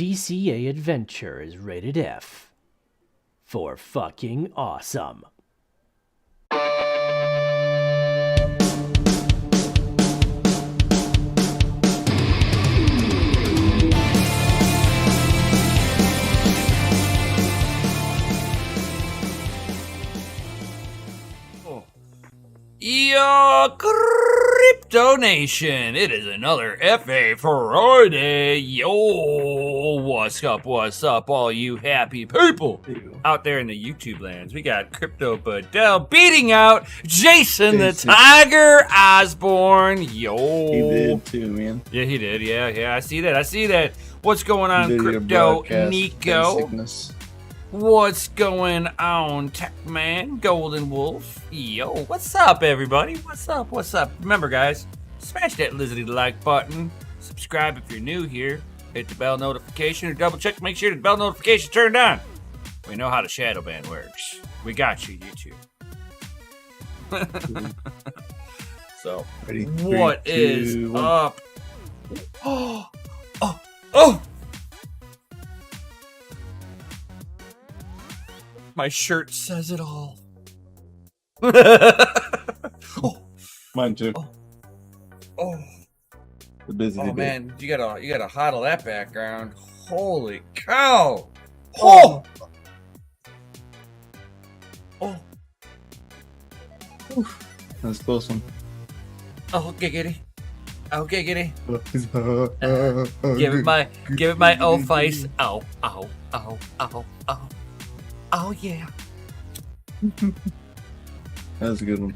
DCA adventure is rated F for fucking awesome. Yo, Crypto Nation, it is another FA Friday. Yo, what's up, all you happy people out there in the YouTube lands? We got Crypto Badell beating out Jason the Tiger Osborne. Yo. He did too, man. Yeah, he did. Yeah, I see that. What's going on, Crypto Nico? What's going on, Tech Man, Golden Wolf? Yo, what's up, everybody? What's up? Remember, guys, smash that lizardy like button. Subscribe if you're new here. Hit the bell notification or double check to make sure the bell notification turned on. We know how the shadow ban works. We got you, YouTube. So, ready, what is up? Oh! My shirt says it all. Oh. Mine too. Oh. The busy Oh day. man, you gotta hodl that background. Holy cow! Oh. That's a close one. Oh, giggity. Give it my oh face. Oh yeah. That was a good one.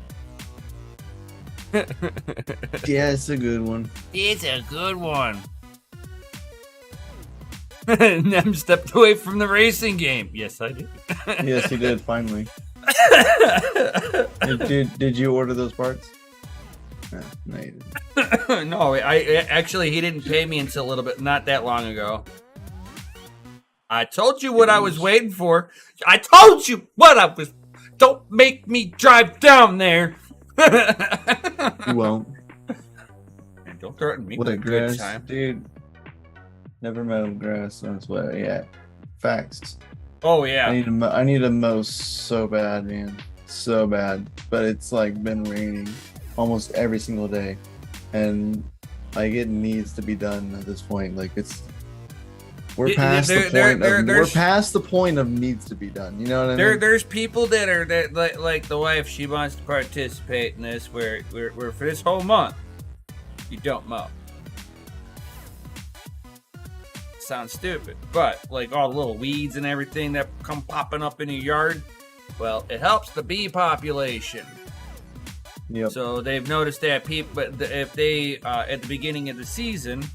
Yeah, it's a good one. It's a good one. Nem stepped away from the racing game. Yes, I did. Yes, he did, finally. Did you order those parts? No, you didn't. No, I actually, he didn't pay me until a little bit, not that long ago. I told you what I was waiting for. I told you what I was. Don't make me drive down there. You won't. And don't threaten me. What a good grass, time. dude. Never met a grass. That's what. Yeah, facts. Oh yeah. I need a mow so bad, man. So bad. But it's like been raining almost every single day, and like it needs to be done at this point. Like we're past the point. We're past the point of needs to be done. You know what I mean? There's people that like the wife. She wants to participate in this. Where for this whole month, you don't mow. Sounds stupid, but like all the little weeds and everything that come popping up in your yard, well, it helps the bee population. Yep. So they've noticed that people, if they at the beginning of the season,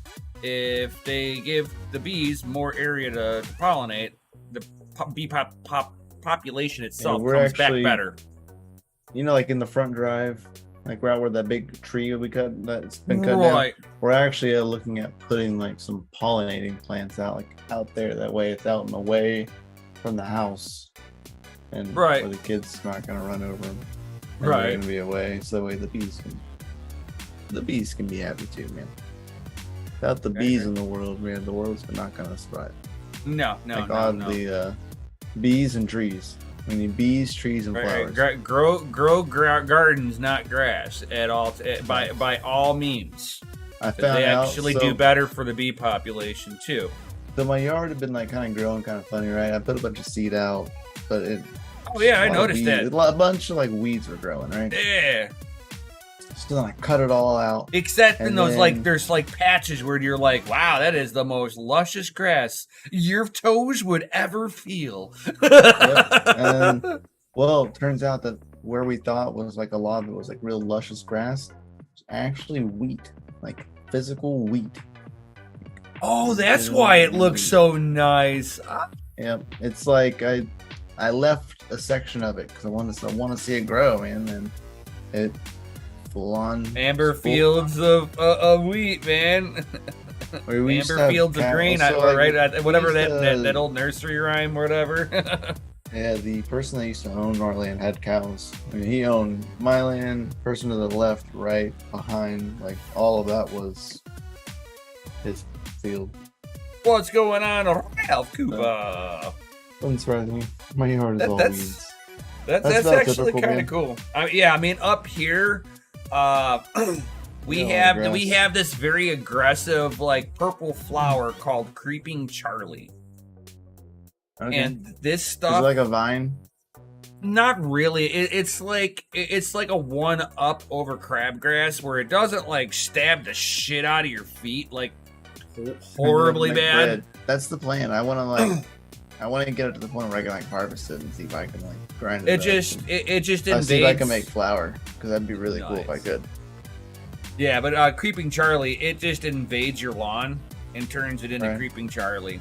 if they give the bees more area to pollinate, the bee population itself comes back better. You know, like in the front drive, like right where that big tree we cut, that's been cut right down. We're actually looking at putting like some pollinating plants out there. That way it's out and away from the house, and where the kids not gonna run over them. And they're gonna be away, so that way the bees can be happy too, man. Without the bees in the world, man, the world's not gonna survive. No. The bees and trees. We need bees, trees, and flowers. Grow gardens, not grass, at all. By all means, they actually do better for the bee population too. So my yard had been like kind of growing, kind of funny, right? I put a bunch of seed out, but it. Oh yeah, I noticed that. A bunch of like weeds were growing, right? Yeah. So then I cut it all out. Except in those there's like patches where you're like, wow, that is the most luscious grass your toes would ever feel. Yep. And well, it turns out that where we thought was like a lot of it was like real luscious grass, it's actually wheat, like physical wheat. Oh, that's why it looks so nice. Yep, it's like I left a section of it because I want to see it grow, man, and it. Full on amber fields of wheat, man. Amber fields of green, whatever that old nursery rhyme, whatever. Yeah, the person that used to own our land had cows. I mean, he owned my land. Person to the left, right, behind, like all of that was his field. What's going on, Ralph Cooper? Don't surprise me. My yard is all weeds. That's actually kind of cool. I mean, up here, we have this very aggressive like purple flower called Creeping Charlie. Okay. And this stuff, is it like a vine? Not really. It's like a one up over crabgrass where it doesn't like stab the shit out of your feet like horribly bad. Bread. That's the plan. I want to get it to the point where I can like harvest it and see if I can like grind it. It just invades. See if I can make flour because that'd be really cool if I could. Yeah, but Creeping Charlie, it just invades your lawn and turns it into Creeping Charlie.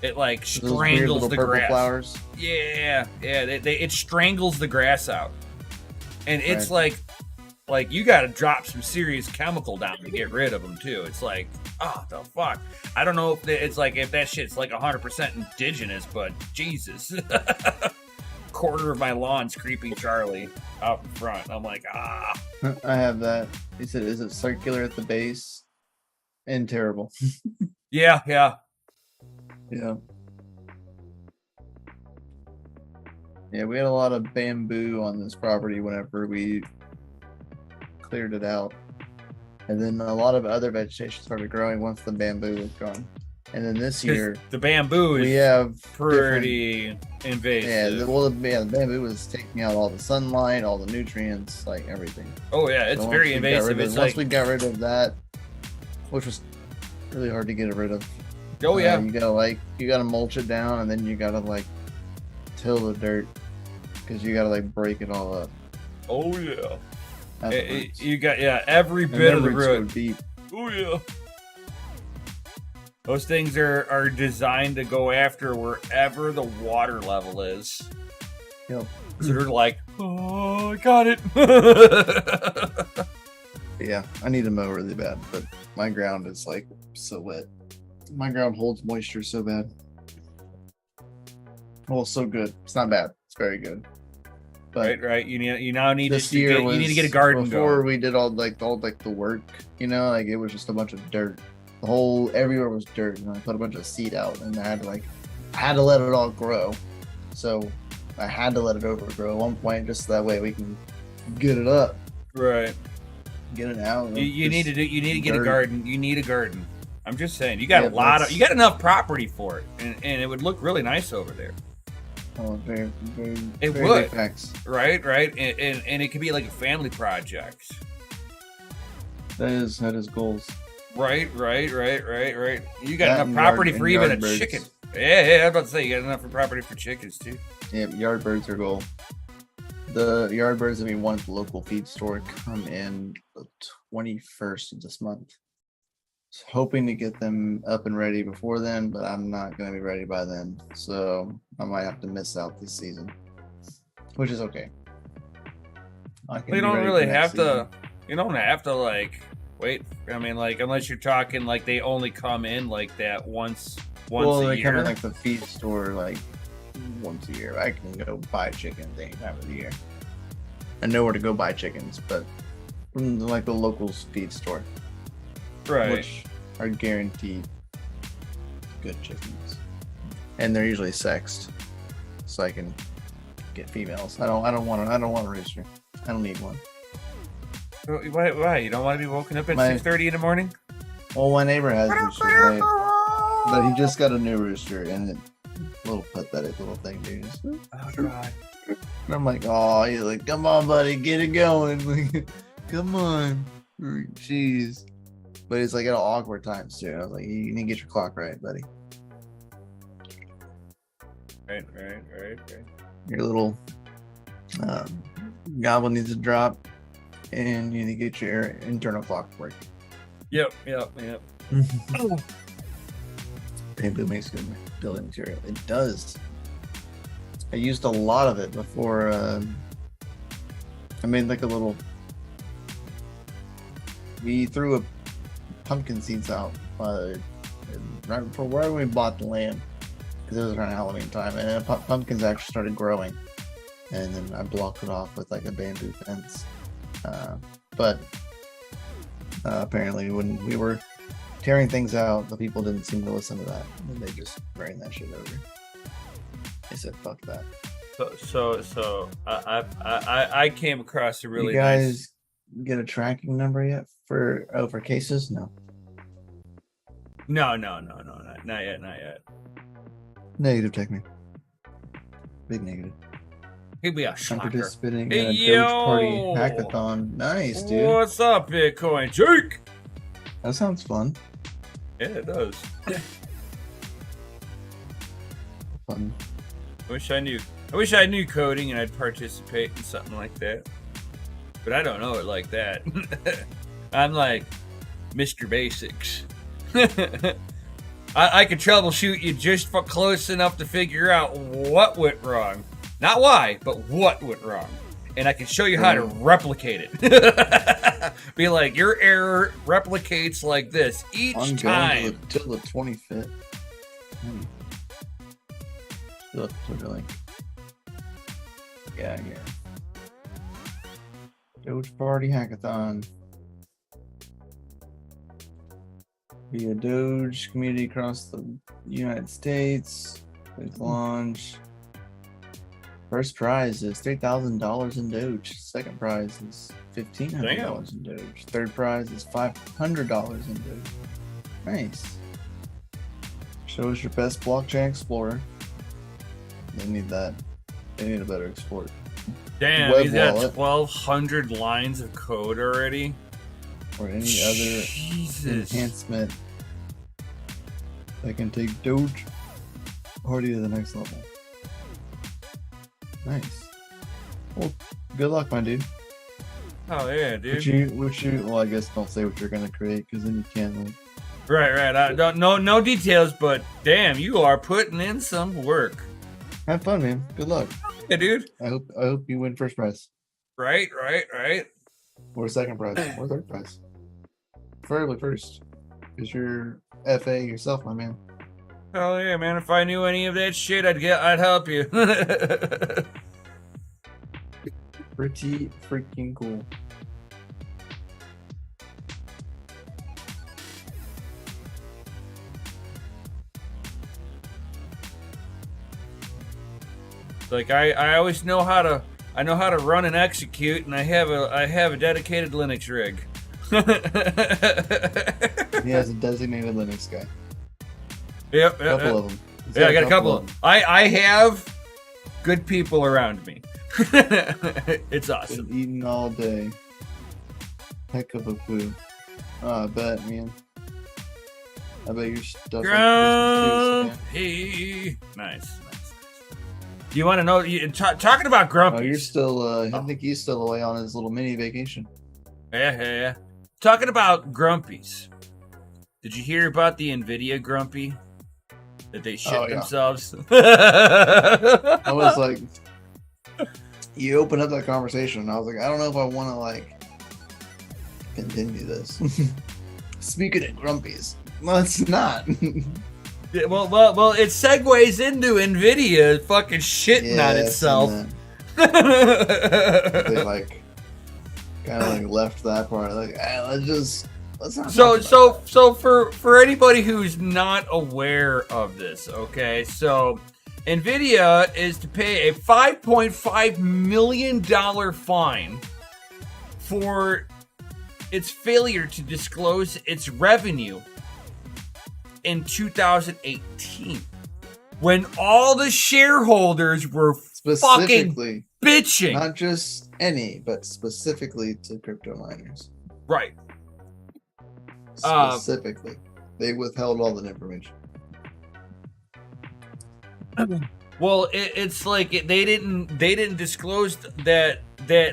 It like strangles the grass. Flowers. Yeah. It strangles the grass out, and it's like you got to drop some serious chemical down to get rid of them too. It's like, oh the fuck. I don't know if it's like if that shit's like 100% indigenous, but Jesus, quarter of my lawn's Creeping Charlie out in front. I'm like, ah. I have that. He said, is it circular at the base? And terrible. Yeah. Yeah, we had a lot of bamboo on this property whenever we cleared it out. And then a lot of other vegetation started growing once the bamboo was gone. And then this year, the bamboo is pretty invasive. Yeah, the bamboo was taking out all the sunlight, all the nutrients, like everything. Oh yeah, it's very invasive. Once we got rid of that, which was really hard to get rid of. Oh yeah, you gotta mulch it down, and then you gotta like till the dirt because you gotta like break it all up. Oh yeah, you got every bit of the root. Deep. Oh yeah, those things are designed to go after wherever the water level is. Yep. So they're like, oh, I got it. Yeah, I need to mow really bad, but my ground is like so wet. My ground holds moisture so bad. Well, so good. It's not bad. It's very good. But right. You now need this year you need to get a garden before going. We did all the work. You know, like it was just a bunch of dirt. Everywhere was dirt, and I put a bunch of seed out, and I had to let it all grow. So I had to let it overgrow at one point, just so that way we can get it up. Right. Get it out. You need to get a garden. You need a garden. I'm just saying, you got you got enough property for it, and it would look really nice over there. Oh, very it very would. Big facts. Right, and it could be like a family project. That is goals. Right. You got enough property for even a chicken. Yeah, I was about to say you got enough property for chickens too. Yeah, yard birds are goal. The yard birds that we want at the local feed store come in the 21st of this month. Hoping to get them up and ready before then, but I'm not going to be ready by then, so I might have to miss out this season, which is okay. You don't really have to. You don't have to like wait. I mean, like unless you're talking like they only come in like that once a year. Well, they come in like the feed store like once a year. I can go buy chickens any time of the year. I know where to go buy chickens, but from like the local feed store. Right. Which are guaranteed good chickens, and they're usually sexed, so I can get females. I don't want a rooster. I don't need one. Why? You don't want to be woken up at 6:30 in the morning? Well, my neighbor has roosters, right? But he just got a new rooster, and a little pathetic little thing, dude. Oh God. And I'm like, oh, he's like, come on, buddy, get it going. Like, come on, jeez. But it's like at awkward times too. I was like, you need to get your clock right, buddy. Right. Your little goblin needs to drop, and you need to get your internal clock working. Yep. Bamboo makes good building material. It does. I used a lot of it before. I made like a little. We threw a pumpkin seeds out right before where we bought the land, because it was around Halloween time, and pumpkins actually started growing, and then I blocked it off with like a bamboo fence. But apparently when we were tearing things out, the people didn't seem to listen to that, and then they just ran that shit over. They said, "Fuck that." So I came across a really you guys nice... get a tracking number yet for cases? No. No, not yet. Negative, technique. Big negative. He'd be a I'm schlocker. participating in a Doge Party hackathon. Nice, dude. What's up, Bitcoin Jake? That sounds fun. Yeah, it does. Fun. I wish I knew coding and I'd participate in something like that. But I don't know it like that. I'm like Mr. Basics. I could troubleshoot you just close enough to figure out what went wrong. Not why, but what went wrong. And I can show you how to replicate it. Be like, your error replicates like this each time. Till the 25th. Look, Twitter link. Yeah, here. Doge Party Hackathon. Be a Doge community across the United States. Please launch. First prize is $3,000 in Doge. Second prize is $1,500 in Doge. Third prize is $500 in Doge. Nice. Show us your best blockchain explorer. They need that. They need a better explorer. Damn, he's got 1,200 lines of code already. Or any other enhancement that can take Doge Party to the next level. Nice. Well, good luck, my dude. Oh yeah, dude. Which you? Well, I guess don't say what you're gonna create, because then you can't. Like... Right. I don't no details, but damn, you are putting in some work. Have fun, man. Good luck. Yeah, dude. I hope you win first prize. Right. Or second prize. Or third prize. Preferably first. Because you're FA yourself, my man. Hell yeah, man. If I knew any of that shit, I'd help you. Pretty freaking cool. Like I always know how to run and execute, and I have a dedicated Linux rig. He has a designated Linux guy. Yep. A couple of them. Yeah, I got a couple of them. I have good people around me. It's awesome. Been eating all day. Heck of a poo. Oh, I bet, man. I bet your stuff. Grumpy. Nice. Do you want to know? Talking about Grumpy. Oh, you're still. I think he's still away on his little mini vacation. Yeah. Talking about Grumpies. Did you hear about the NVIDIA Grumpy? That they shit themselves? I was like, you opened up that conversation, and I was like, I don't know if I want to like continue this. Speaking of Grumpies, well, it's not. Yeah, well, it segues into NVIDIA fucking shitting on itself. They like kind of like left that part. Like, let's not. So for anybody who's not aware of this, okay, so NVIDIA is to pay a $5.5 million fine for its failure to disclose its revenue in 2018, when all the shareholders were fucking bitching. Not just any, but specifically to crypto miners. Right. Specifically. They withheld all that information. Well, it's like they didn't disclose that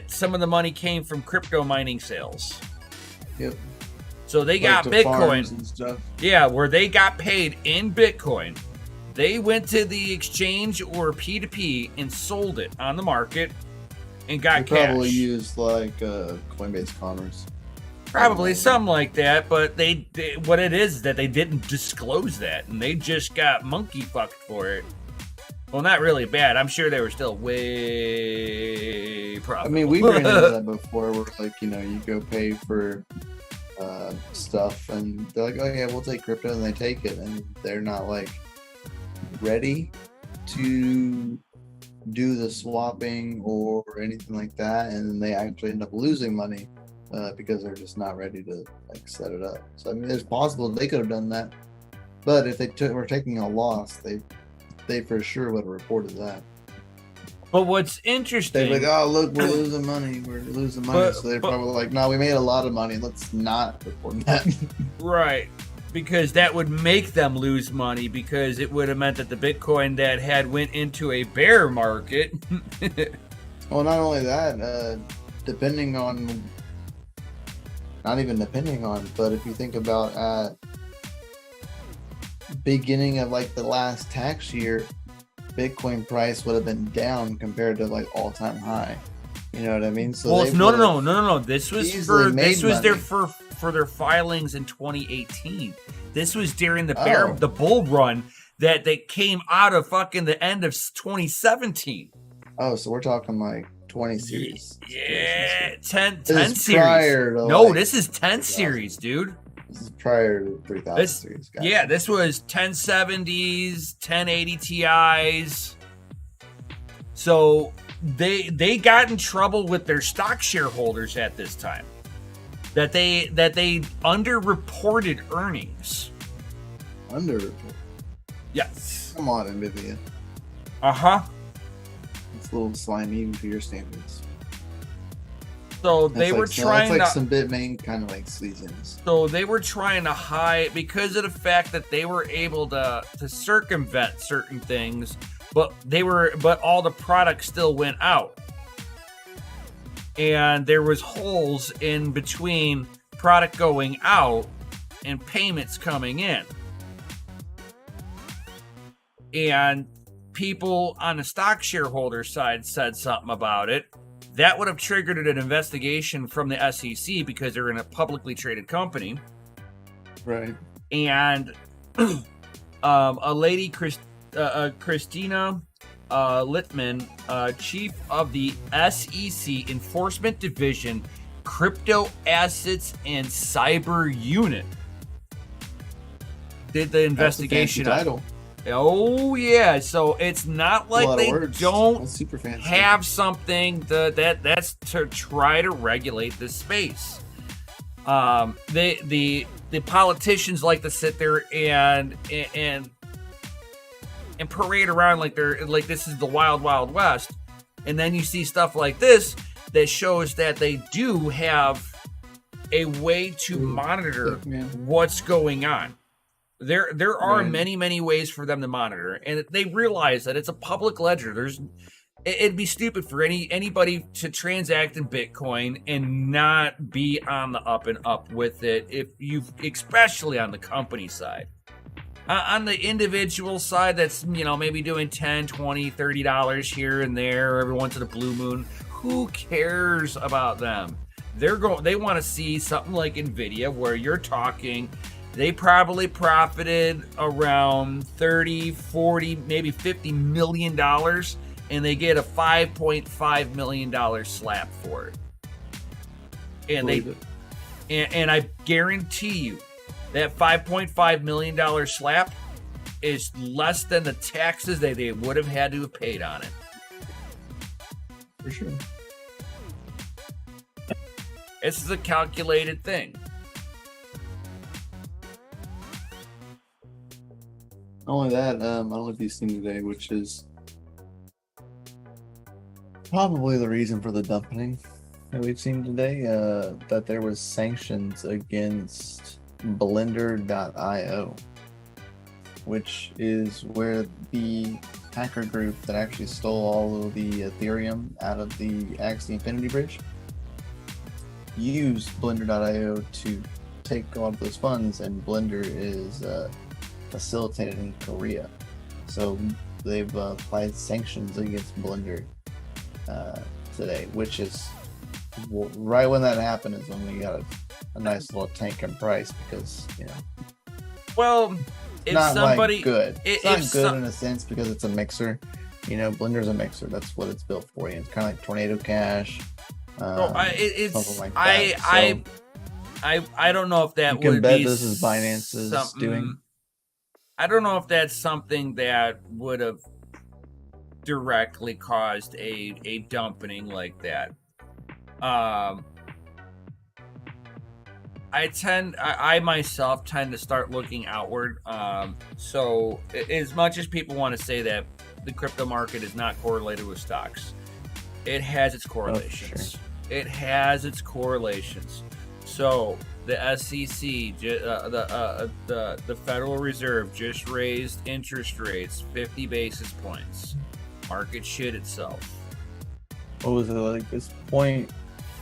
some of the money came from crypto mining sales. Yep. So they got Bitcoin. And stuff. Yeah, where they got paid in Bitcoin. They went to the exchange or P2P and sold it on the market and got cash. Probably used like Coinbase Commerce. Probably something like that, but they what it is that they didn't disclose that, and they just got monkey fucked for it. Well, not really bad. I'm sure they were still way profitable. I mean, we ran into that before, where like you go pay for stuff, and they're like, "Oh yeah, we'll take crypto," and they take it, and they're not like ready to do the swapping or anything like that, and then they actually end up losing money because they're just not ready to like set it up. So I mean, it's possible they could have done that, but if they were taking a loss, they for sure would have reported that. But what's interesting, they're like, "Oh look, we're losing money. We're losing money." So they're probably like, "No, we made a lot of money. Let's not report that." Right. Because that would make them lose money, because it would have meant that the Bitcoin that had went into a bear market. Well, not only that, depending on, not even depending on, but if you think about at beginning of like the last tax year, Bitcoin price would have been down compared to like all-time high. You know what I mean? So well, no. This was for their filings in 2018. This was during the bull run that they came out of fucking the end of 2017. Oh, so we're talking like 20 series. Yeah, 10 series. No, this is 10 series, dude. This is prior to 3000 series. Guys. Yeah, this was 1070s, 1080 Ti's. So they got in trouble with their stock shareholders at this time. That they underreported earnings. Underreported? Yes. Come on, NVIDIA. Uh-huh. It's a little slimy even for your standards. So they were trying to... That's like some Bitmain kind of like sleaziness. So they were trying to hide, because of the fact that they were able to circumvent certain things, but all the products still went out. And there was holes in between product going out and payments coming in. And people on the stock shareholder side said something about it. That would have triggered an investigation from the SEC, because they're in a publicly traded company. Right. And a lady, Christina Littman, chief of the SEC Enforcement Division, Crypto Assets and Cyber Unit, did the investigation. That's a fancy title. Oh yeah, so it's not like they don't have something that's to try to regulate this space. The politicians like to sit there and parade around like this is the wild west, and then you see stuff like this that shows that they do have a way to monitor what's going on. There are many ways for them to monitor, and they realize that it's a public ledger. It'd be stupid for anybody to transact in Bitcoin and not be on the up and up with it, especially on the company side. On the individual side, that's, maybe doing $10, $20, $30 here and there every once in a blue moon. Who cares about them? They want to see something like Nvidia, where you're talking, they probably profited around 30, 40, maybe $50 million, and they get a $5.5 million slap for it. And I guarantee you that $5.5 million slap is less than the taxes that they would have had to have paid on it. For sure. This is a calculated thing. Not only that, I don't know if you've seen today, which is probably the reason for the dumping that we've seen today, that there was sanctions against Blender.io, which is where the hacker group that actually stole all of the Ethereum out of the Axie Infinity Bridge used Blender.io to take a lot of those funds, and Blender is facilitated in Korea. So they've applied sanctions against Blender today, which is right when that happened is when we got a nice little tank in price, because well, if not somebody like good, it's not good in a sense, because it's a mixer. Blender's a mixer. That's what it's built for. It's kind of like Tornado Cash. Something like that. I don't know if that you can would bet be this is Binance's doing. I don't know if that's something that would have directly caused a dumpening like that. I myself tend to start looking outward. So as much as people want to say that the crypto market is not correlated with stocks, it has its correlations. Sure. It has its correlations. So the SEC, the Federal Reserve just raised interest rates 50 basis points. Market shit itself. What was it like? This point,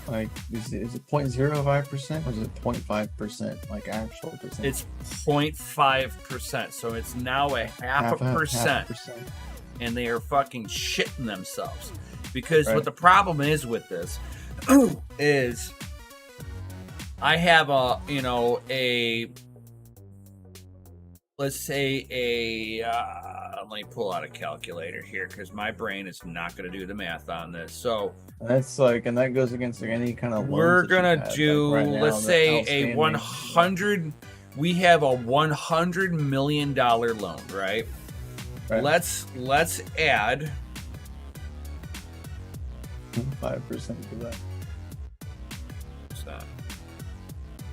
like, is it 0.05% or is it 0.5%? Like actual percent? It's 0.5%, so it's now a half a percent, and they are fucking shitting themselves. Because what the problem is with this is, I have let's say let me pull out a calculator here because my brain is not going to do the math on this. So that's like, and that goes against any kind of loans. We're gonna do, like right now, let's say a 100. We have a $100 million loan, right? Let's add 5% to that.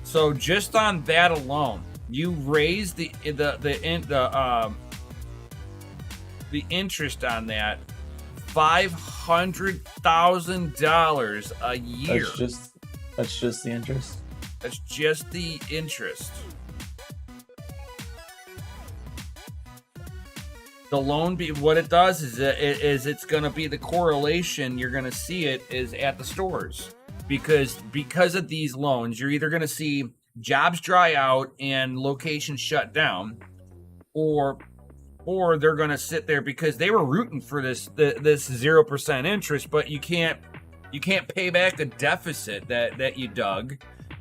So just on that alone, you raise the interest on that $500,000 a year. That's just the interest. That's just the interest. The loan, what it does is it's going to be the correlation. You're going to see it is at the stores because of these loans, you're either going to see jobs dry out and locations shut down, or they're going to sit there because they were rooting for this 0% interest, but you can't pay back the deficit that you dug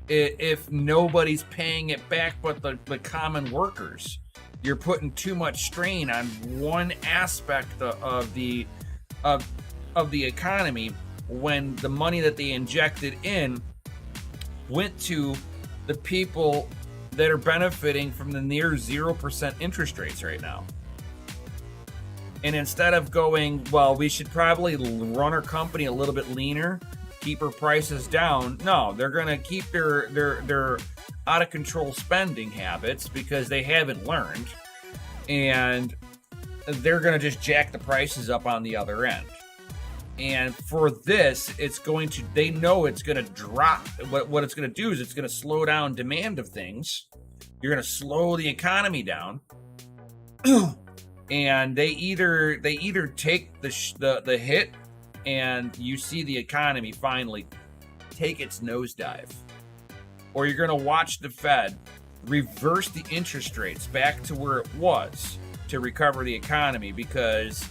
if nobody's paying it back but the common workers. You're putting too much strain on one aspect of the economy when the money that they injected in went to the people that are benefiting from the near 0% interest rates right now. And instead of going, well, we should probably run our company a little bit leaner, keep our prices down. No, they're going to keep their out of control spending habits because they haven't learned, and they're going to just jack the prices up on the other end. And for this, they know it's going to drop. What it's going to do is it's going to slow down demand of things. You're going to slow the economy down. And they either take the hit, and you see the economy finally take its nosedive, or you're going to watch the Fed reverse the interest rates back to where it was to recover the economy, because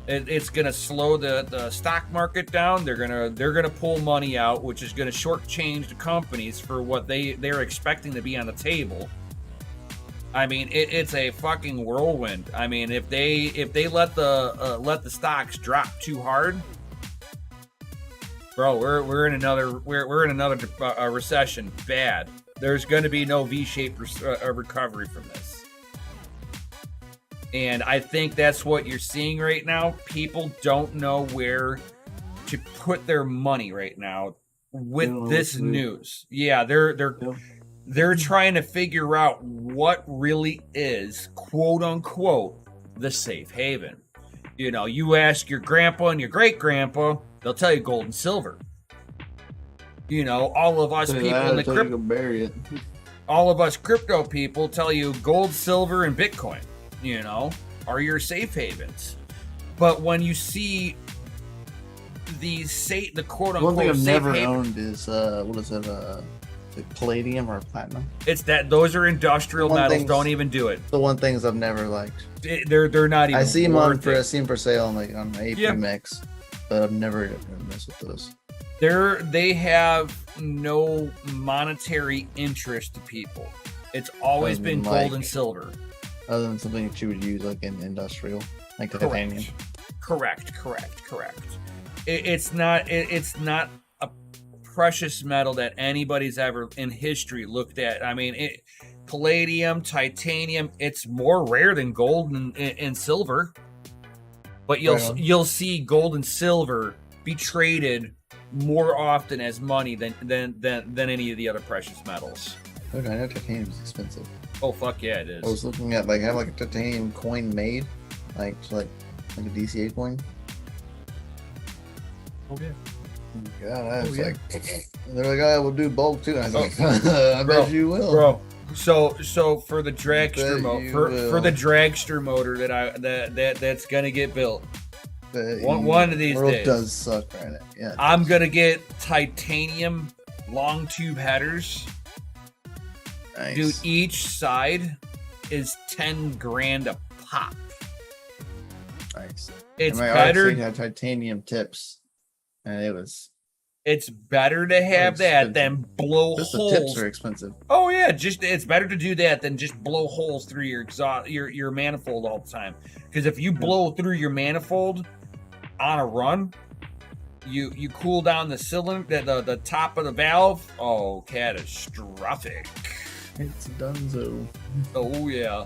it's going to slow the stock market down. They're gonna pull money out, which is going to shortchange the companies for what they're expecting to be on the table. I mean, it's a fucking whirlwind. I mean, if they let the stocks drop too hard, bro, we're in another recession. Bad. There's going to be no V-shaped recovery from this. And I think that's what you're seeing right now. People don't know where to put their money right now with this news. Yeah, they're trying to figure out what really is, quote unquote, the safe haven. You know, you ask your grandpa and your great grandpa, they'll tell you gold and silver. You know, all of us people in the crypto, bury it. All of us crypto people tell you gold, silver, and Bitcoin, you know, are your safe havens. But when you see the quote unquote, one thing I've safe never haven, owned is what is it? Palladium or platinum? It's that those are industrial metals. Don't even do it. The one things I've never liked. They're not even. I see them for sale on on APMX, but I've never messed with those. They have no monetary interest to people. It's always been gold and silver. Other than something that you would use like in industrial, like titanium. Correct. It's not a precious metal that anybody's ever in history looked at. I mean, palladium, titanium, it's more rare than gold and silver. But you'll see gold and silver be traded more often as money than any of the other precious metals. Okay, I know titanium's expensive. Oh fuck yeah, it is. I was looking at have a titanium coin made, like a DCA coin. Oh yeah. God, I was like, they're like, oh, we'll do bulk too. And I was like, I bet you will, bro. So for the dragster for the dragster motor that's gonna get built. One of these days. Does suck right now. Yeah. I'm gonna get titanium long tube headers. Nice. Dude, each side is 10 grand a pop. Nice. It's my better. RX-8 had titanium tips, and it's better to have that than blow just holes. The tips are expensive. Oh yeah, it's better to do that than just blow holes through your exhaust, your manifold all the time. Because if you blow through your manifold on a run, you cool down the cylinder, the top of the valve. Oh, catastrophic! It's donezo. Oh yeah.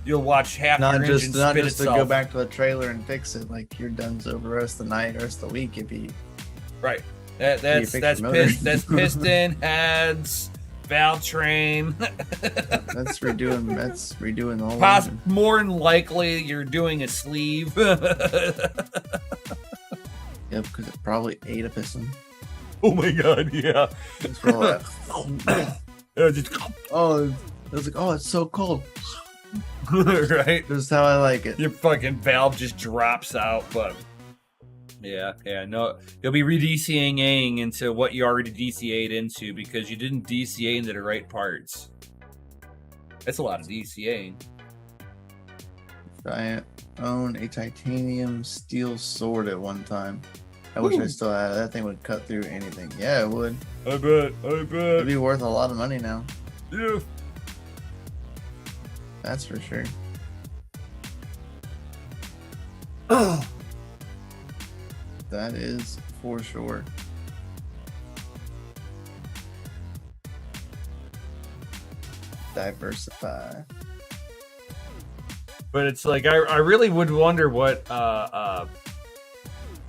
You'll watch half not your just engine not spit just itself. to go back to the trailer and fix it. Like you're donezo the rest of the night, rest of the week. If you right. That's piston heads, valve train. That's redoing the whole. More than likely, you're doing a sleeve. Yep, because it probably ate a piston. Oh my god, yeah. That's for all that. It's like, oh, it's so cold. Right? That's how I like it. Your fucking valve just drops out, but yeah, no, you'll be re-DCAing into what you already DCA'd into because you didn't DCA into the right parts. That's a lot of DCAing. I owned a titanium steel sword at one time. I wish I still had it. That thing would cut through anything. Yeah, it would. I bet. It'd be worth a lot of money now. Yeah. That's for sure. That is for sure. Diversify. But it's like I really would wonder what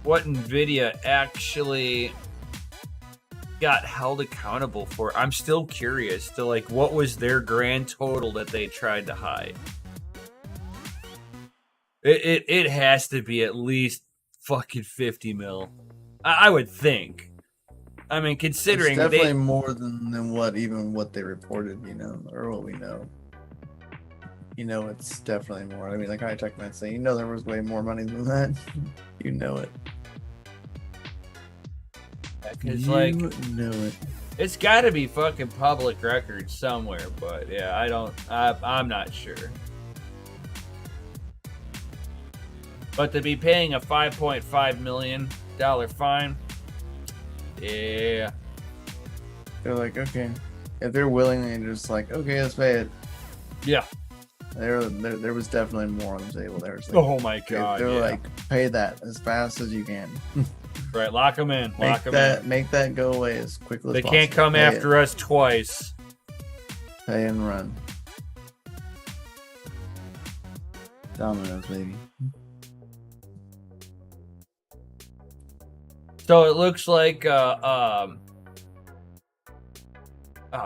Nvidia actually got held accountable for. I'm still curious to what was their grand total that they tried to hide. It has to be at least fucking 50 mil. I would think. I mean, considering it's definitely more than what they reported, or what we know. It's definitely more. I mean, like High Tech might say, there was way more money than that. You know it. It's it's got to be fucking public record somewhere, but yeah, I'm not sure. But to be paying a $5.5 million fine, yeah. They're like, okay, if they're willing, they're just like, okay, let's pay it. Yeah. There was definitely more on the table. There was oh my god. They're like, pay that as fast as you can. Right, lock them in. Make that go away as quickly as possible. They can't come after us twice. Pay and run. Dominoes, baby. So it looks like, oh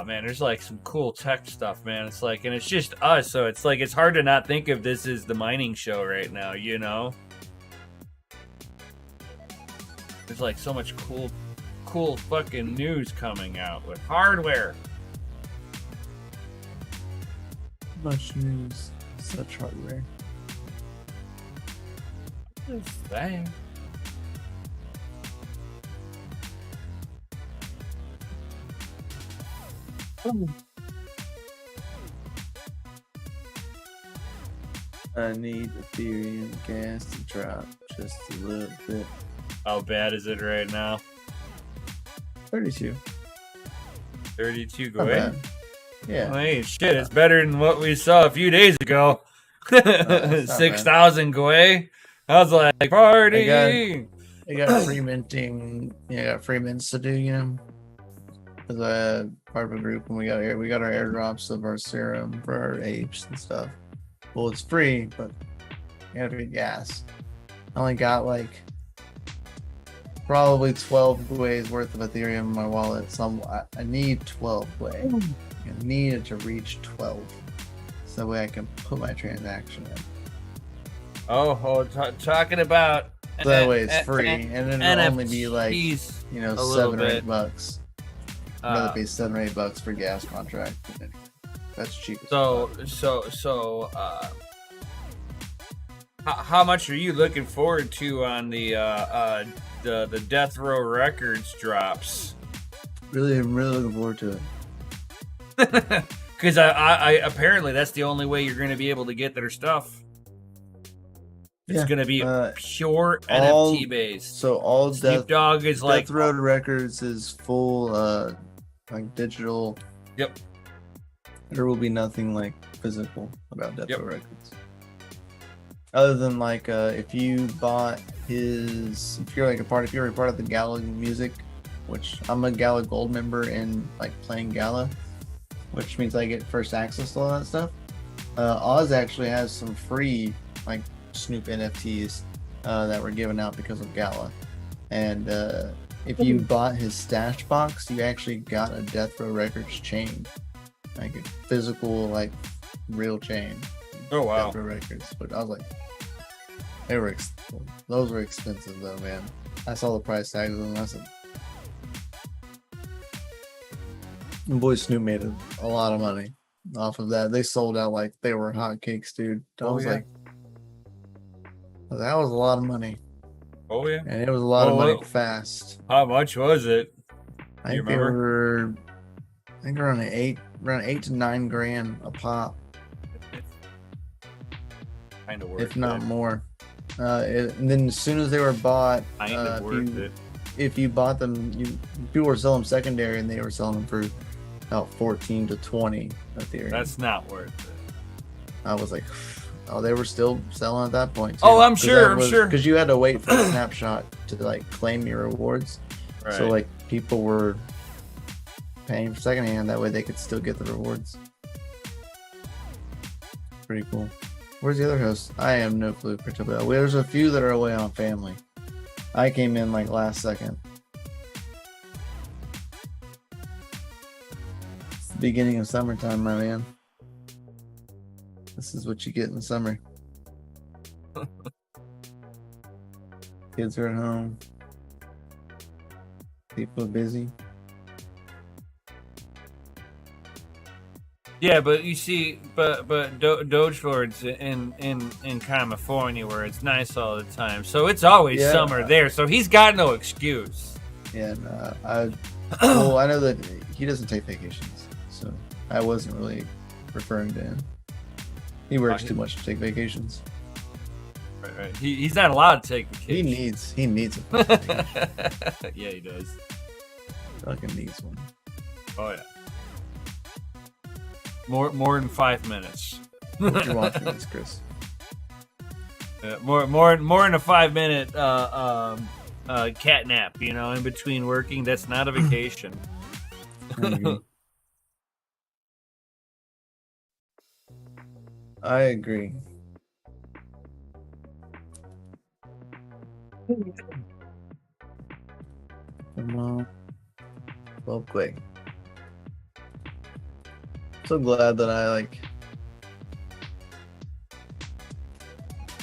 man, there's some cool tech stuff, man. It's and it's just us, so it's it's hard to not think of this as the mining show right now, There's so much cool fucking news coming out with hardware. Much news, such hardware. Just saying. I need Ethereum gas to drop just a little bit. How bad is it right now? 32. 32 Not go in? bad. Yeah. Hey, shit, it's better than what we saw a few days 6,000 go away. I was like, party! It They got free minting. Yeah, got free mints to do. You know, as a part of a group, and we got our airdrops of our serum for our apes and stuff. Well, it's free, but you have to get gas. I only got like probably 12 Guays worth of Ethereum in my wallet. So I need 12 Guay. I need it to reach 12. So that way I can put my transaction in. Talking about... So that way it's free. And then it'll only be like, you know, $7 or $8. I'd rather pay $7 or $8 for gas contract. That's cheap. How much are you looking forward to on the Death Row Records drops? I'm really looking forward to it. Because I apparently that's the only way you're going to be able to get their stuff. It's going to be pure NFT based. So all Snoop Dogg is like Death Row Records is full like digital. Yep. There will be nothing like physical about Death Row Records. Other than like if you bought if you're a part of the Gala music, which I'm a Gala Gold member and like playing Gala, which means I get first access to all that stuff. Oz actually has some free like Snoop NFTs that were given out because of Gala, and if you bought his stash box, you actually got a Death Row Records chain, like a physical like real chain. Oh wow! Death Row Records, but I was like, those were expensive though, man. I saw the price tags of them. I said, boy, Snoop made a lot of money off of that. They sold out like they were hotcakes, dude. I was like, that was a lot of money. Oh yeah, and it was a lot of money fast. How much was it? I think they were around $8 to $9 grand a pop. Kind of worth if not more. And then as soon as they were bought, if you bought them, people were selling them secondary, and they were selling them for about 14 to 20 Ethereum. That's not worth it. I was like, oh, they were still selling at that point too. Oh, I'm sure. Because you had to wait for a snapshot to like claim your rewards. Right. So like people were paying for secondhand, that way they could still get the rewards. Pretty cool. Where's the other host? I have no clue. There's a few that are away on family. I came in like last second. It's the beginning of summertime, my man. This is what you get in the summer. Kids are at home. People are busy. Yeah, but you see, but DogeLord's in California where it's nice all the time, so it's always summer there. So he's got no excuse. Yeah, I know that he doesn't take vacations, so I wasn't really referring to him. He works too much to take vacations. Right. He's not allowed to take vacations. He needs it. Yeah, he does. Fucking needs one. Oh yeah. More than 5 minutes. What you watching this, Chris? More than a 5 minute cat nap, you know, in between working. That's not a vacation. I agree. Come on. Well, quick. So glad that I like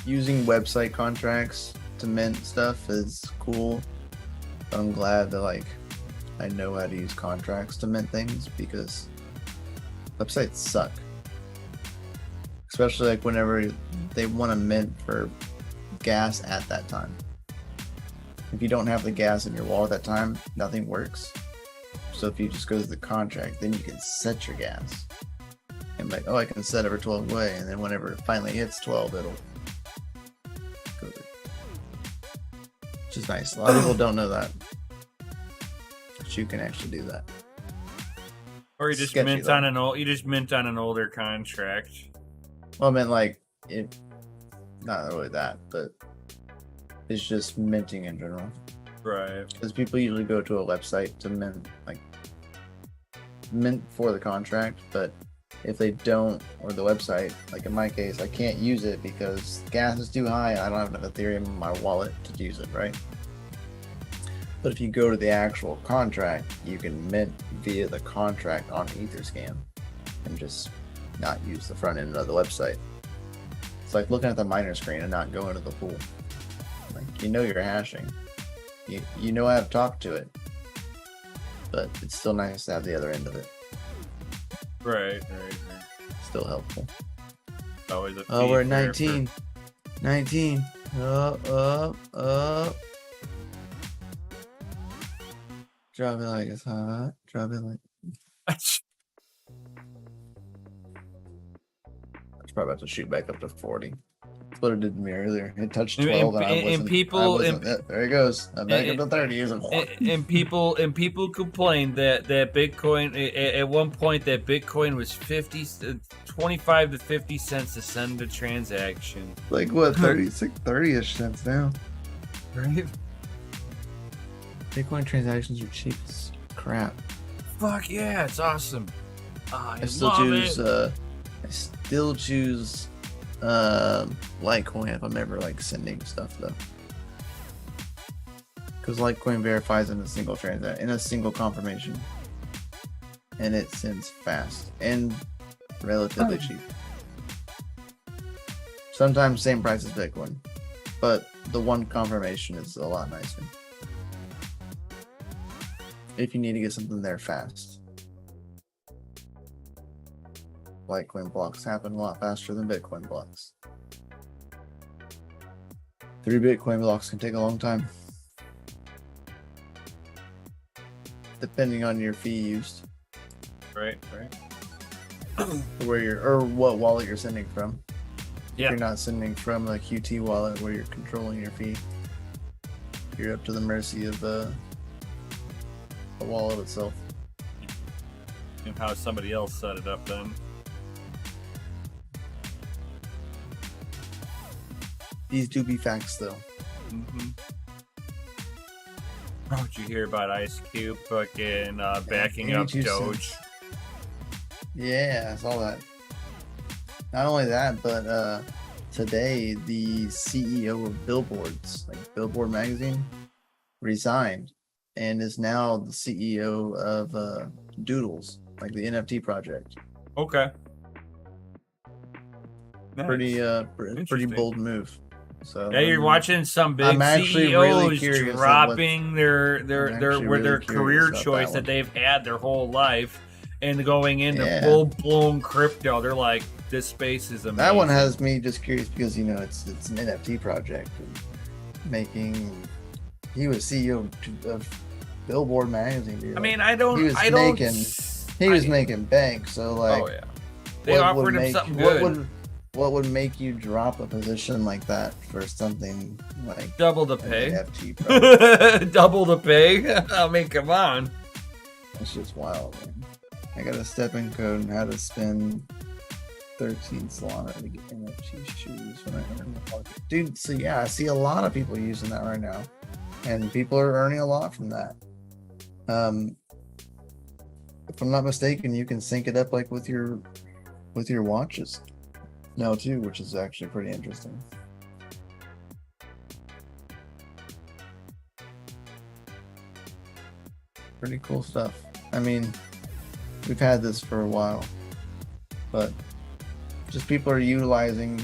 using website contracts to mint stuff is cool. I'm glad that like I know how to use contracts to mint things, because websites suck. Especially like whenever they want to mint for gas at that time. If you don't have the gas in your wallet at that time, nothing works. So if you just go to the contract, then you can set your gas. And like, oh, I can set it for 12 away, and then whenever it finally hits 12, it'll go there. Which is nice. A lot of people don't know that. But you can actually do that. Or you just mint on an older contract. Well, I meant like not really that, but is just minting in general. Right. Because people usually go to a website to mint for the contract, but if they don't, or the website, like in my case, I can't use it because gas is too high. I don't have enough Ethereum in my wallet to use it, right? But if you go to the actual contract, you can mint via the contract on Etherscan and just not use the front end of the website. It's like looking at the miner screen and not going to the pool. Like, you know you're hashing. You know how to talk to it. But it's still nice to have the other end of it. Right. Still helpful. Always a oh, we're at 19. 19. Drop it like it's hot. Drop it like. It's probably about to shoot back up to 40. That's what it did to me earlier. It touched 12 and I wasn't. There it goes. I'm back up to 30. And people complained that Bitcoin at one point that Bitcoin was 25 to 50 cents to send a transaction. Like what? 30-ish cents now. Right. Bitcoin transactions are cheap as crap. Fuck yeah, it's awesome. I still choose Litecoin if I'm ever like sending stuff though, because Litecoin verifies in a single single confirmation, and it sends fast and relatively cheap. Sometimes same price as Bitcoin, but the one confirmation is a lot nicer if you need to get something there fast. Litecoin blocks happen a lot faster than Bitcoin blocks. 3 Bitcoin blocks can take a long time, depending on your fee used. Right. Or what wallet you're sending from. Yeah. If you're not sending from the QT wallet where you're controlling your fee, you're up to the mercy of the wallet itself. And how somebody else set it up then. These do be facts, though. Mm-hmm. Oh, did you hear about Ice Cube fucking backing up Doge? Yeah, I saw that. Not only that, but today the CEO of Billboards, like Billboard magazine, resigned and is now the CEO of Doodles, like the NFT project. Okay. Nice. Pretty bold move. So yeah, you're watching some big CEOs really dropping their career choice that they've had their whole life and going into full-blown crypto. They're like, this space is amazing. That one has me just curious because it's an NFT project. He was CEO of Billboard magazine. Dude. I mean, he was making bank. So like, oh yeah, they offered him something good. What would make you drop a position like that for something like double the pay? Double the pay? I mean, come on. That's just wild, man. I got a step-in code and how to spend 13 Solana to get NFT shoes when I enter the market. Dude, so yeah, I see a lot of people using that right now. And people are earning a lot from that. If I'm not mistaken, you can sync it up like with your watches now too, which is actually pretty interesting. Pretty cool stuff. I mean, we've had this for a while, but just people are utilizing,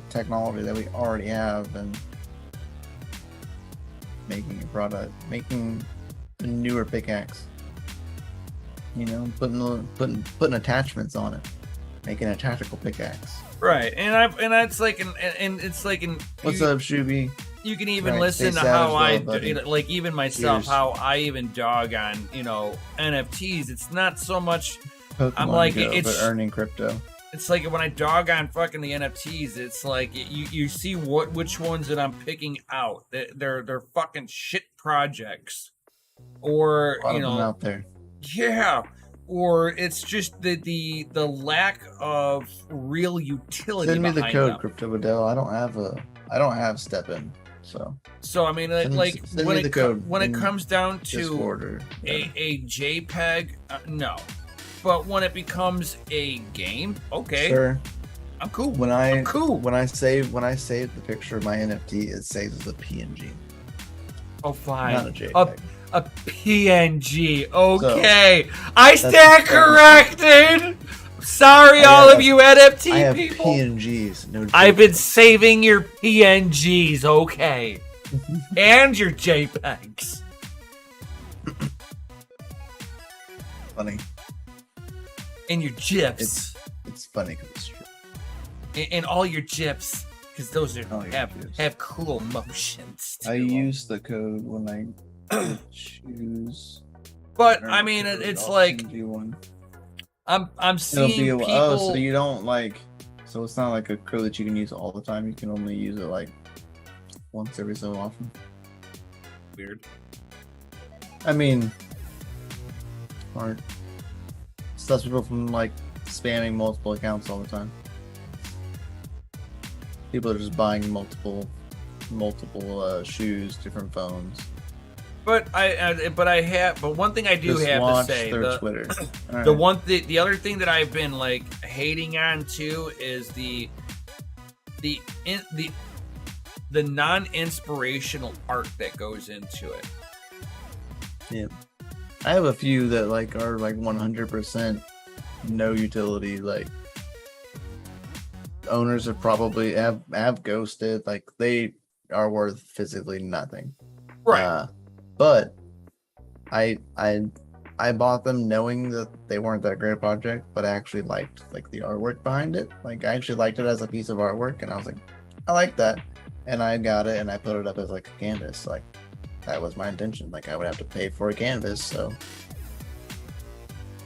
technology that we already have and making a product, making a newer pickaxe. Putting attachments on it, making a tactical pickaxe. Right, and it's like, what's up, Shuby? You can even listen to how like even myself, how I even dog on NFTs. It's not so much. Pokemon I'm like Go, it's but earning crypto. It's like when I dog on fucking the NFTs, it's like you see which ones that I'm picking out. They're fucking shit projects, or a lot of them out there. Yeah. Or it's just the lack of real utility. Send me the code, them. Crypto Adele. I don't have step-in. So I mean, like when it comes down to a JPEG, no. But when it becomes a game, okay, sure, I'm cool. When I save the picture of my NFT, it saves as a PNG. Oh, fine. Not a JPEG. A PNG. Okay, I stand corrected. Sorry, all of you NFT I have people. PNGs. No, I've been saving your PNGs. Okay, and your JPEGs. Funny. And your GIFs. It's funny because it's true. And all your GIFs, because those have cool motions too. I use the code when I choose. But I mean, it's like I'm seeing people. Oh, so you don't like? So it's not like a code that you can use all the time. You can only use it like once every so often. Weird. I mean, smart. Stops people from like spamming multiple accounts all the time. People are just buying multiple shoes, different phones. But but one thing I do just have launch to say, their Twitter. The other thing that I've been like hating on too is the non-inspirational art that goes into it. Yeah. I have a few that like are like 100% no utility. Like owners have probably have ghosted. Like they are worth physically nothing. Right. But I bought them knowing that they weren't that great a project, but I actually liked like the artwork behind it. Like I actually liked it as a piece of artwork, and I was like, I like that, and I got it and I put it up as like a canvas. Like that was my intention. Like I would have to pay for a canvas, so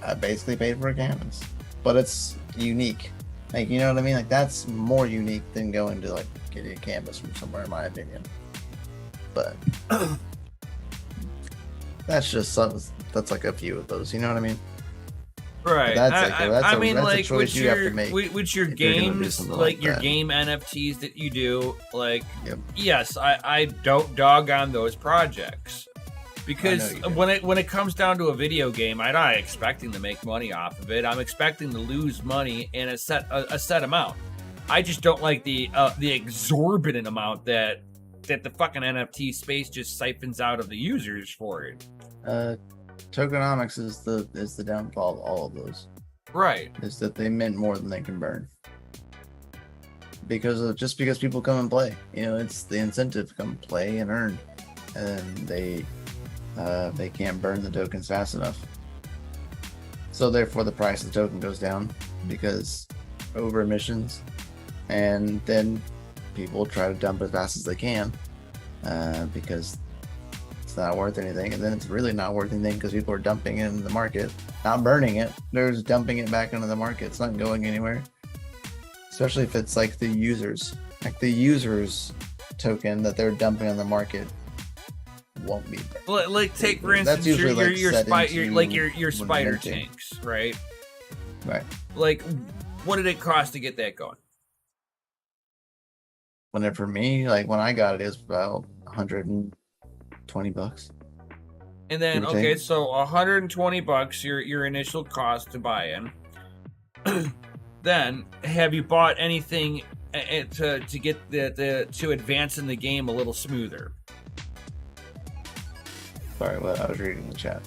I basically paid for a canvas. But it's unique. Like, you know what I mean? Like that's more unique than going to like getting a canvas from somewhere, in my opinion. But that's just that's like a few of those. You know what I mean? Right. That's a choice you have to make. With your games, like your game NFTs that you do, like, yes, I don't dog on those projects. Because when it comes down to a video game, I'm not expecting to make money off of it. I'm expecting to lose money in a set amount. I just don't like the exorbitant amount that the fucking NFT space just siphons out of the users for it. Tokenomics is the downfall of all of those. Right. Is that they mint more than they can burn. Because people come and play. You know, it's the incentive to come play and earn. And they can't burn the tokens fast enough. So therefore the price of the token goes down because over emissions, and then people try to dump as fast as they can because it's not worth anything, and then it's really not worth anything because people are dumping it in the market, not burning it, they're just dumping it back into the market. It's not going anywhere, especially if it's like the users token that they're dumping on the market won't be. Like take for instance your spider tanks, right? Right. Like, what did it cost to get that going? For me, like when I got it, it was about $120. And then okay, so $120 your initial cost to buy in. Then have you bought anything to get to advance in the game a little smoother? Sorry, I was reading the chat.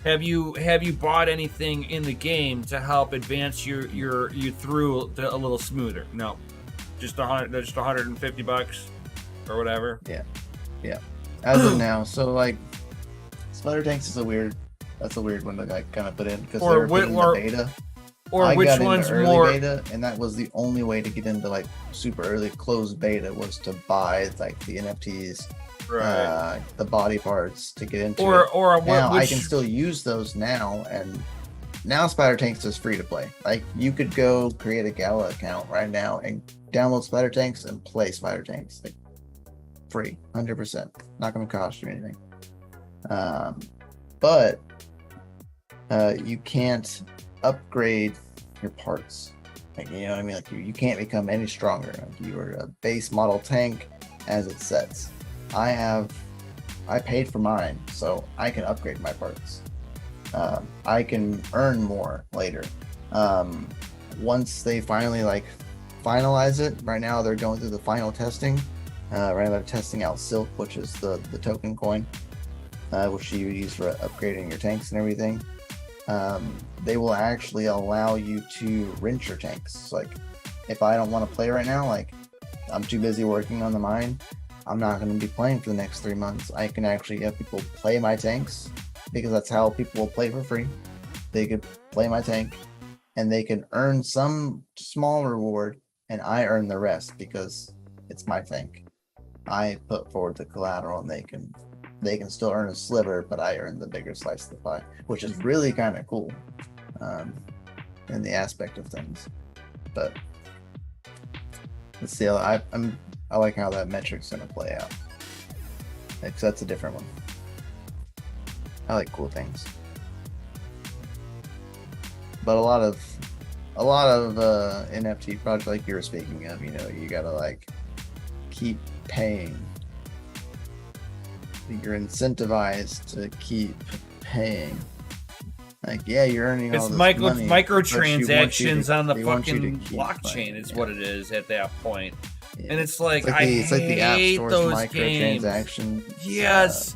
Have you bought anything in the game to help advance you through a little smoother? No, just $150 or whatever. Yeah. As of now, so like, spider tanks is a weird one to like kind of put in because they're in the beta. Or I which got one's into early more beta, and that was the only way to get into like super early closed beta was to buy like the NFTs. Right. The body parts to get into I can still use those now, and now Spider Tanks is free to play. Like you could go create a Gala account right now and download Spider Tanks and play Spider Tanks, like free, 100%. Not going to cost you anything. But you can't upgrade your parts. Like, you know what I mean? Like you can't become any stronger. Like you are a base model tank as it sets. I paid for mine, so I can upgrade my parts. I can earn more later. Once they finally like finalize it, right now they're going through the final testing. Right now they're testing out Silk, which is the token coin, which you use for upgrading your tanks and everything. They will actually allow you to rinse your tanks. So, like, if I don't want to play right now, like I'm too busy working on the mine, I'm not going to be playing for the next 3 months. I can actually have people play my tanks, because that's how people will play for free. They could play my tank and they can earn some small reward, and I earn the rest because it's my tank. I put forward the collateral, and they can still earn a sliver, but I earn the bigger slice of the pie, which is really kind of cool in the aspect of things. But let's see. I like how that metric's gonna play out, because that's a different one. I like cool things, but a lot of NFT projects like you were speaking of, you gotta like keep paying. You're incentivized to keep paying. Like, yeah, you're earning all this money. It's microtransactions on the fucking blockchain is what it is at that point. Yeah. And it's like it's like the App Store's those microtransactions. Yes.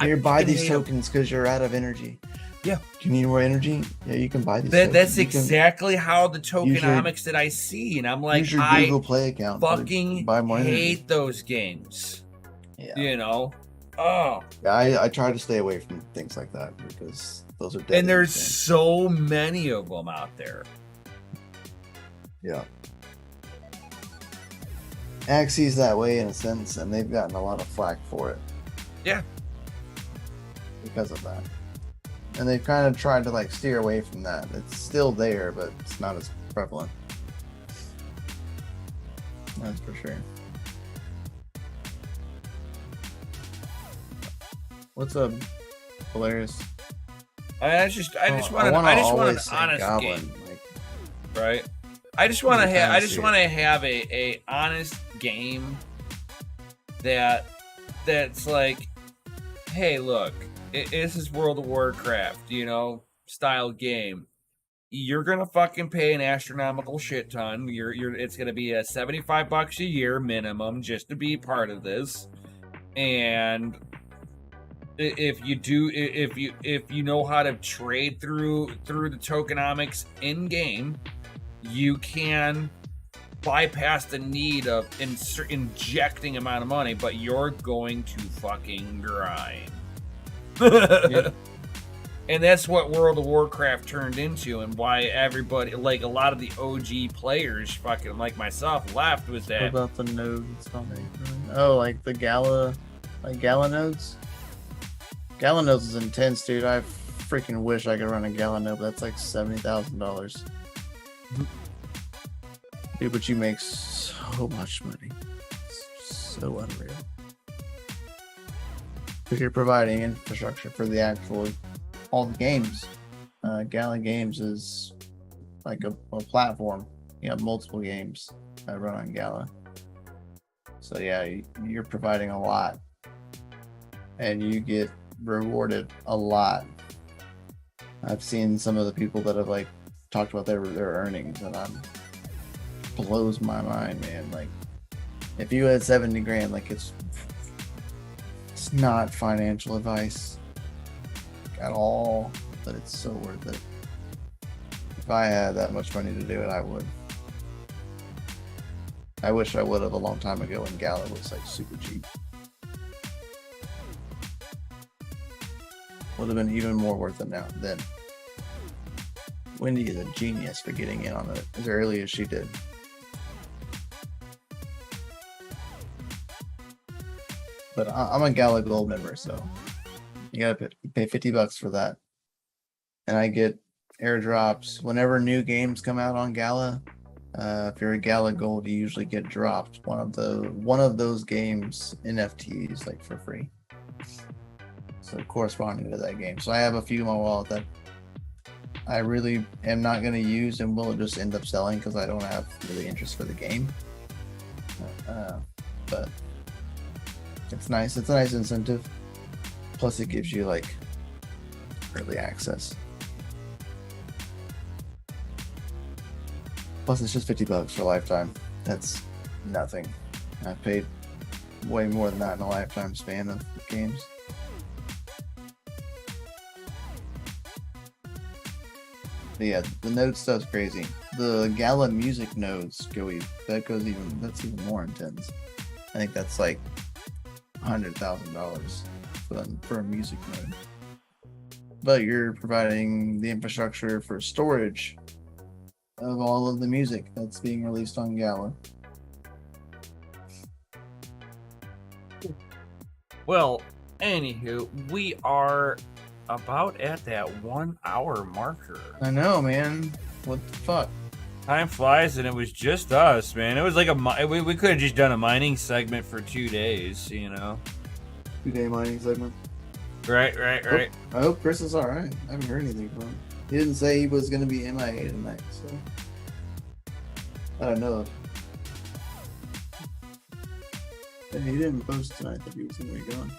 You buy these tokens because you're out of energy. Yeah. Do you need more energy? Yeah, you can buy these. That's exactly how the tokenomics that I see, and I'm like, use your Google Play account. Fucking buy more energy. Hate those games. Yeah. Oh. Yeah, I try to stay away from things like that because those are dead. And there's so many of them out there. Yeah. Axie's that way in a sense, and they've gotten a lot of flack for it. Yeah. Because of that. And they've kind of tried to like steer away from that. It's still there, but it's not as prevalent. That's for sure. What's up, Hilarious? I just want an honest game, right? I just want to have a honest game that's like, hey, look, this is World of Warcraft, style game. You're gonna fucking pay an astronomical shit ton. It's gonna be a $75 a year minimum just to be part of this, and if you know how to trade through the tokenomics in game, you can bypass the need of injecting amount of money, but you're going to fucking grind. Yeah. And that's what World of Warcraft turned into, and why everybody, like a lot of the OG players, fucking like myself, left with that. What about the nodes? Oh, like the Gala nodes? Gala nodes is intense, dude. I freaking wish I could run a Gala node, but that's like $70,000. Dude, but you make so much money. It's so unreal. Because you're providing infrastructure for the all the games. Gala Games is like a platform. You have multiple games that run on Gala. So yeah, you're providing a lot. And you get rewarded a lot. I've seen some of the people that have like talked about their earnings, and blows my mind, man. Like, if you had 70 grand, like it's not financial advice at all, but it's so worth it. If I had that much money to do it, I would. I wish I would have a long time ago when Gala was like super cheap. Would have been even more worth it now then. Wendy is a genius for getting in on it as early as she did. But I'm a Gala Gold member, so you gotta pay $50 for that. And I get airdrops whenever new games come out on Gala. If you're a Gala Gold, you usually get dropped one of those games NFTs like for free. So corresponding to that game. So I have a few in my wallet that I really am not going to use and will just end up selling because I don't have really interest for the game. But It's nice. It's a nice incentive. Plus, it gives you like early access. Plus, it's just $50 for a lifetime. That's nothing. I've paid way more than that in a lifetime span of games. But yeah, the node stuff's crazy. The Gala music nodes that's even more intense. I think that's like $100,000 for a music node. But you're providing the infrastructure for storage of all of the music that's being released on Gala. Well, anywho, we are about at that 1 hour marker. I know, man. What the fuck? Time flies, and it was just us, man. It was like we could have just done a mining segment for 2 days, you know. 2-day mining segment. Right. I hope Chris is all right. I haven't heard anything from him. He didn't say he was going to be MIA tonight, so I don't know. Yeah, he didn't post tonight that he was going to be gone.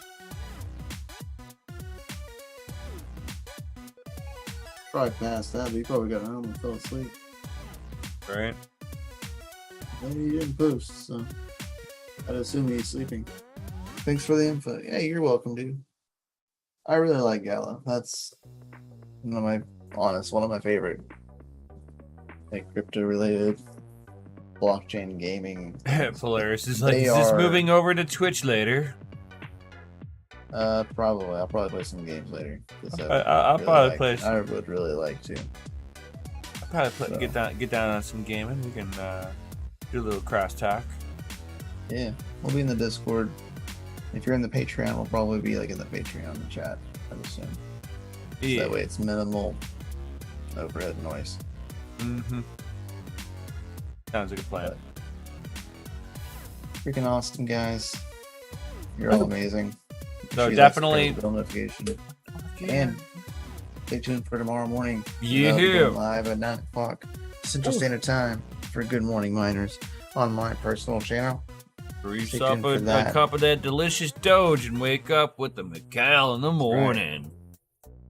Probably passed out. He probably got home and fell asleep. Right. But he didn't post, so I'd assume he's sleeping. Thanks for the info. Yeah, you're welcome, dude. I really like Gala. That's one of my favorite, like, crypto-related blockchain gaming. Polaris is like, is this moving over to Twitch later? Probably. I'll probably play some games later. I'll probably play. I would really like to. I'll probably get down on some gaming. We can do a little crosstalk. Yeah, we'll be in the Discord. If you're in the Patreon, we'll probably be like in the Patreon chat, I'd assume. Yeah. So that way it's minimal overhead noise. Mm-hmm. Sounds like a plan. Freaking awesome, guys. You're all amazing. So definitely bell notification. And stay tuned for tomorrow morning. Live at 9 o'clock Central Standard Time for Good Morning Miners on my personal channel. Grease up a cup of that delicious Doge and wake up with the Mikhail in the morning. Right.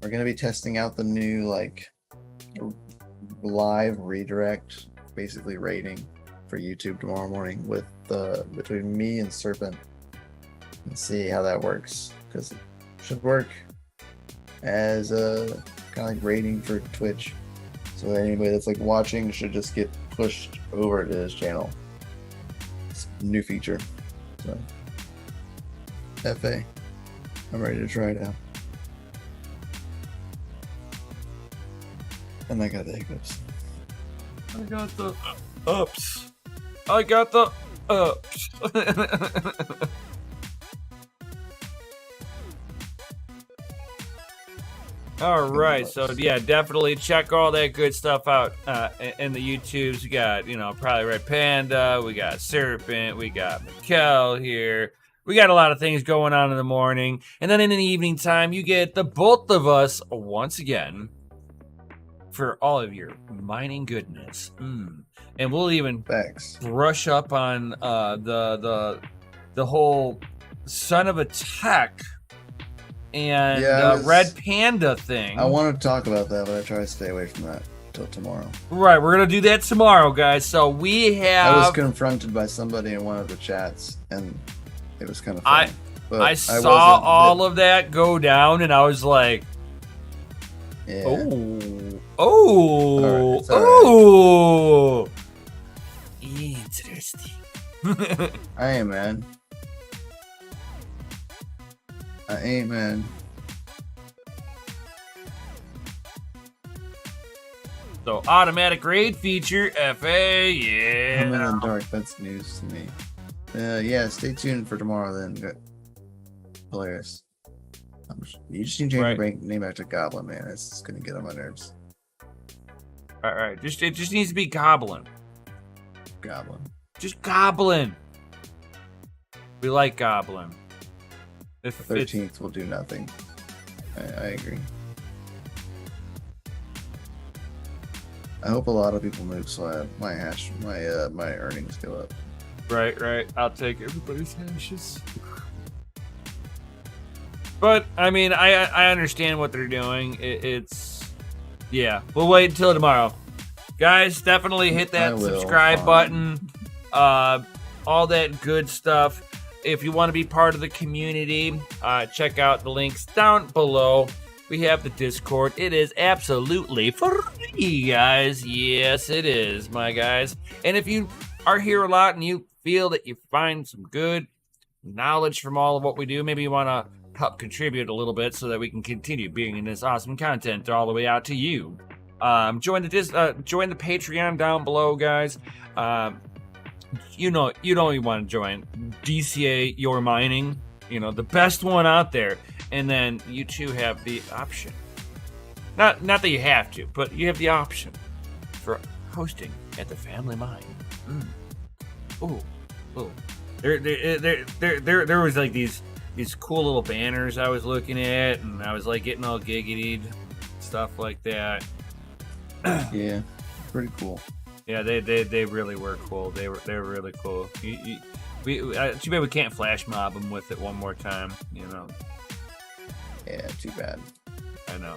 We're going to be testing out the new, like, live redirect, basically rating for YouTube tomorrow morning with between me and Serpent, and see how that works, because it should work as a kind of like rating for Twitch. So anybody that's like watching should just get pushed over to his channel. It's a new feature. So FA, I'm ready to try it out. And I got the hiccups. I got the ups. I got the ups. All right, so yeah, definitely check all that good stuff out in the YouTubes. We got, probably Red Panda, we got Serpent, we got Mikkel here. We got a lot of things going on in the morning, and then in the evening time, you get the both of us once again for all of your mining goodness. And we'll even brush up on the whole son of a tech and Red Panda thing. I want to talk about that, but I try to stay away from that till tomorrow. Right, we're gonna do that tomorrow, guys. So I was confronted by somebody in one of the chats, and it was kind of funny. I saw all of that go down, and I was like, yeah. Oh, interesting. Amen. So automatic raid feature, FA, yeah. I'm in the dark. That's news to me. Yeah, stay tuned for tomorrow then. Hilarious. You just need to change your name back to Goblin, man. It's just gonna get on my nerves. All right, it just needs to be Goblin. Just Goblin. We like Goblin. The 13th will do nothing. I agree. I hope a lot of people move so my earnings go up. Right. I'll take everybody's hashes. But I mean, I understand what they're doing. Yeah. We'll wait until tomorrow, guys. Definitely hit that subscribe button. All that good stuff. If you want to be part of the community, check out the links down below. We have the Discord. It is absolutely free, guys. Yes, it is, my guys. And if you are here a lot and you feel that you find some good knowledge from all of what we do, maybe you want to help contribute a little bit so that we can continue bringing this awesome content all the way out to you. Join the Patreon down below, guys. You know you want to join DCA Your Mining, the best one out there. And then you too have the option. Not that you have to, but you have the option for hosting at the Family Mine. Ooh. There was like these cool little banners I was looking at, and I was like getting all giggity, stuff like that. Yeah, pretty cool. Yeah, they really were cool. They were really cool. Too bad we can't flash mob them with it one more time. Yeah, too bad. I know.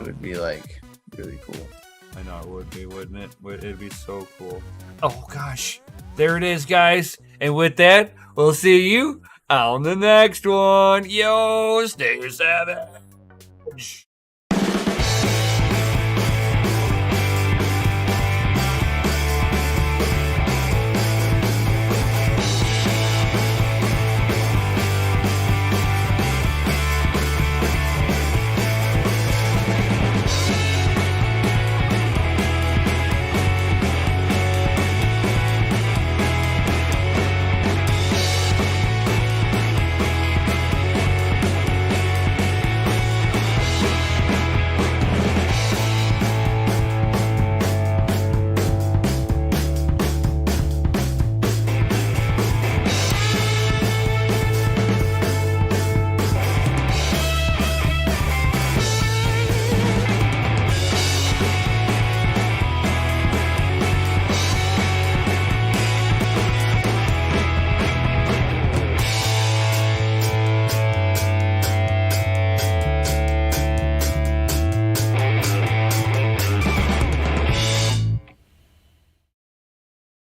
It would be like really cool. I know it would be, wouldn't it? It'd be so cool. Oh gosh, there it is, guys. And with that, we'll see you on the next one. Yo, stay savage.